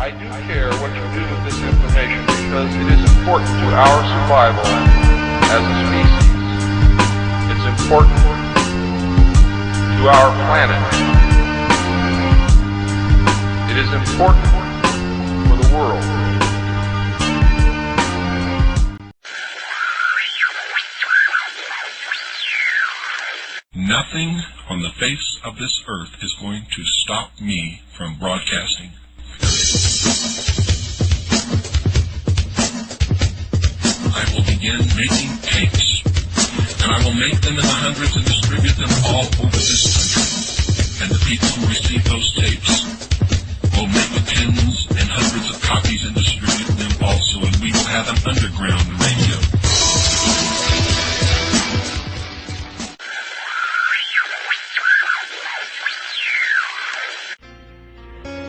I do care what you do with this information because it is important to our survival as a species. It's important to our planet. It is important for the world. Nothing on the face of this earth is going to stop me from broadcasting. I will begin making tapes, and I will make them in the hundreds and distribute them all over this country. And the people who receive those tapes will make tens and hundreds of copies and distribute them also, and we will have an underground radio.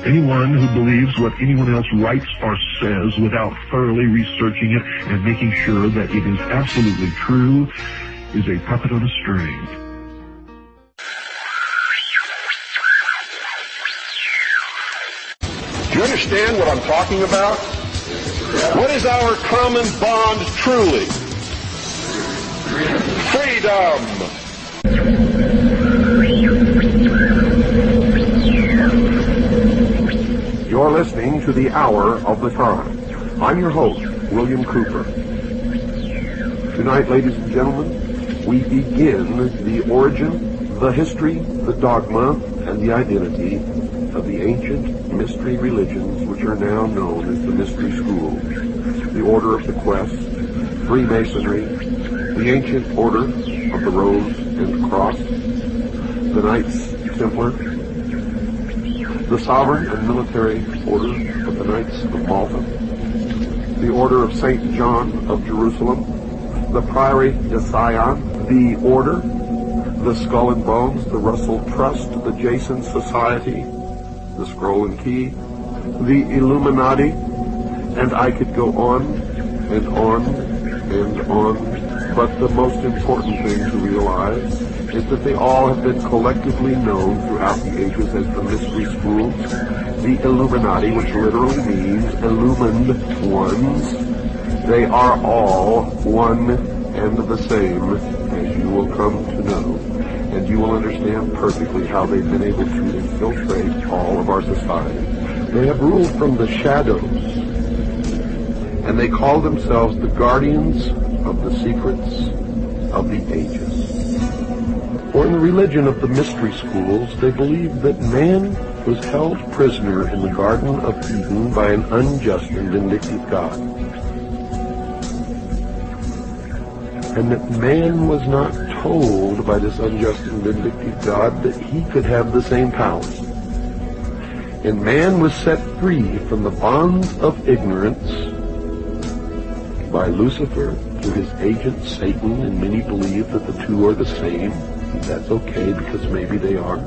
Anyone who believes what anyone else writes or says without thoroughly researching it and making sure that it is absolutely true is a puppet on a string. Do you understand what I'm talking about? What is our common bond truly? Freedom! You're listening to The Hour of the Time. I'm your host, William Cooper. Tonight, ladies and gentlemen, we begin the origin, the history, the dogma, and the identity of the ancient mystery religions which are now known as the mystery schools. The Order of the Quest, Freemasonry, the ancient Order of the Rose and Cross, the Knights Templar, the Sovereign and Military Order of the Knights of Malta, the Order of St. John of Jerusalem, the Priory de Sion, the Order, the Skull and Bones, the Russell Trust, the Jason Society, the Scroll and Key, the Illuminati, and I could go on and on and on, but the most important thing to realize is that they all have been collectively known throughout the ages as the mystery schools, the Illuminati, which literally means illumined ones. They are all one and the same, as you will come to know, and you will understand perfectly how they've been able to infiltrate all of our society. They have ruled from the shadows, and they call themselves the guardians of the secrets of the ages. For in the religion of the mystery schools, they believed that man was held prisoner in the Garden of Eden by an unjust and vindictive God, and that man was not told by this unjust and vindictive God that he could have the same powers. And man was set free from the bonds of ignorance by Lucifer through his agent Satan, and many believe that the two are the same. That's okay, because maybe they are.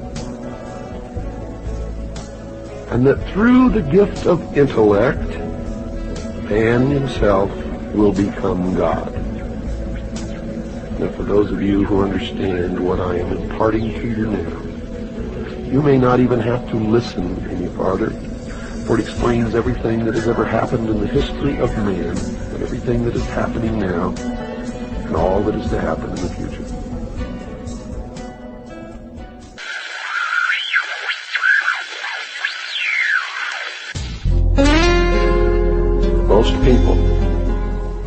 And that through the gift of intellect, man himself will become God. Now, for those of you who understand what I am imparting to you now, you may not even have to listen any farther, for it explains everything that has ever happened in the history of man, and everything that is happening now, and all that is to happen in the future. Most people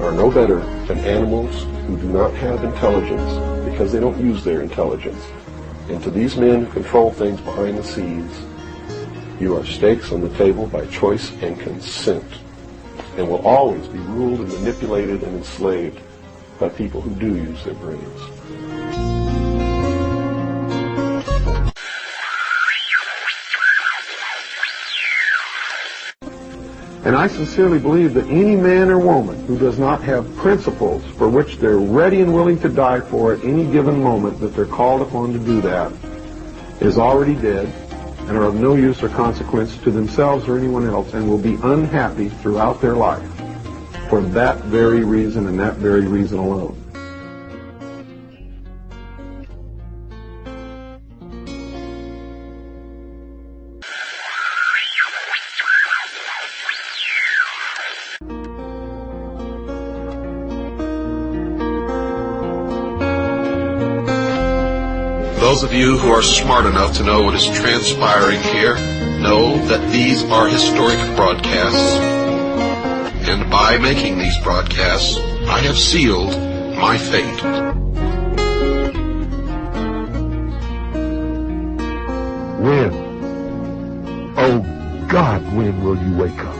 are no better than animals who do not have intelligence because they don't use their intelligence. And to these men who control things behind the scenes, you are stakes on the table by choice and consent, and will always be ruled and manipulated and enslaved by people who do use their brains. And I sincerely believe that any man or woman who does not have principles for which they're ready and willing to die for at any given moment that they're called upon to do that is already dead and are of no use or consequence to themselves or anyone else, and will be unhappy throughout their life for that very reason and that very reason alone. Those of you who are smart enough to know what is transpiring here know that these are historic broadcasts, and by making these broadcasts, I have sealed my fate. When? Oh, God, when will you wake up?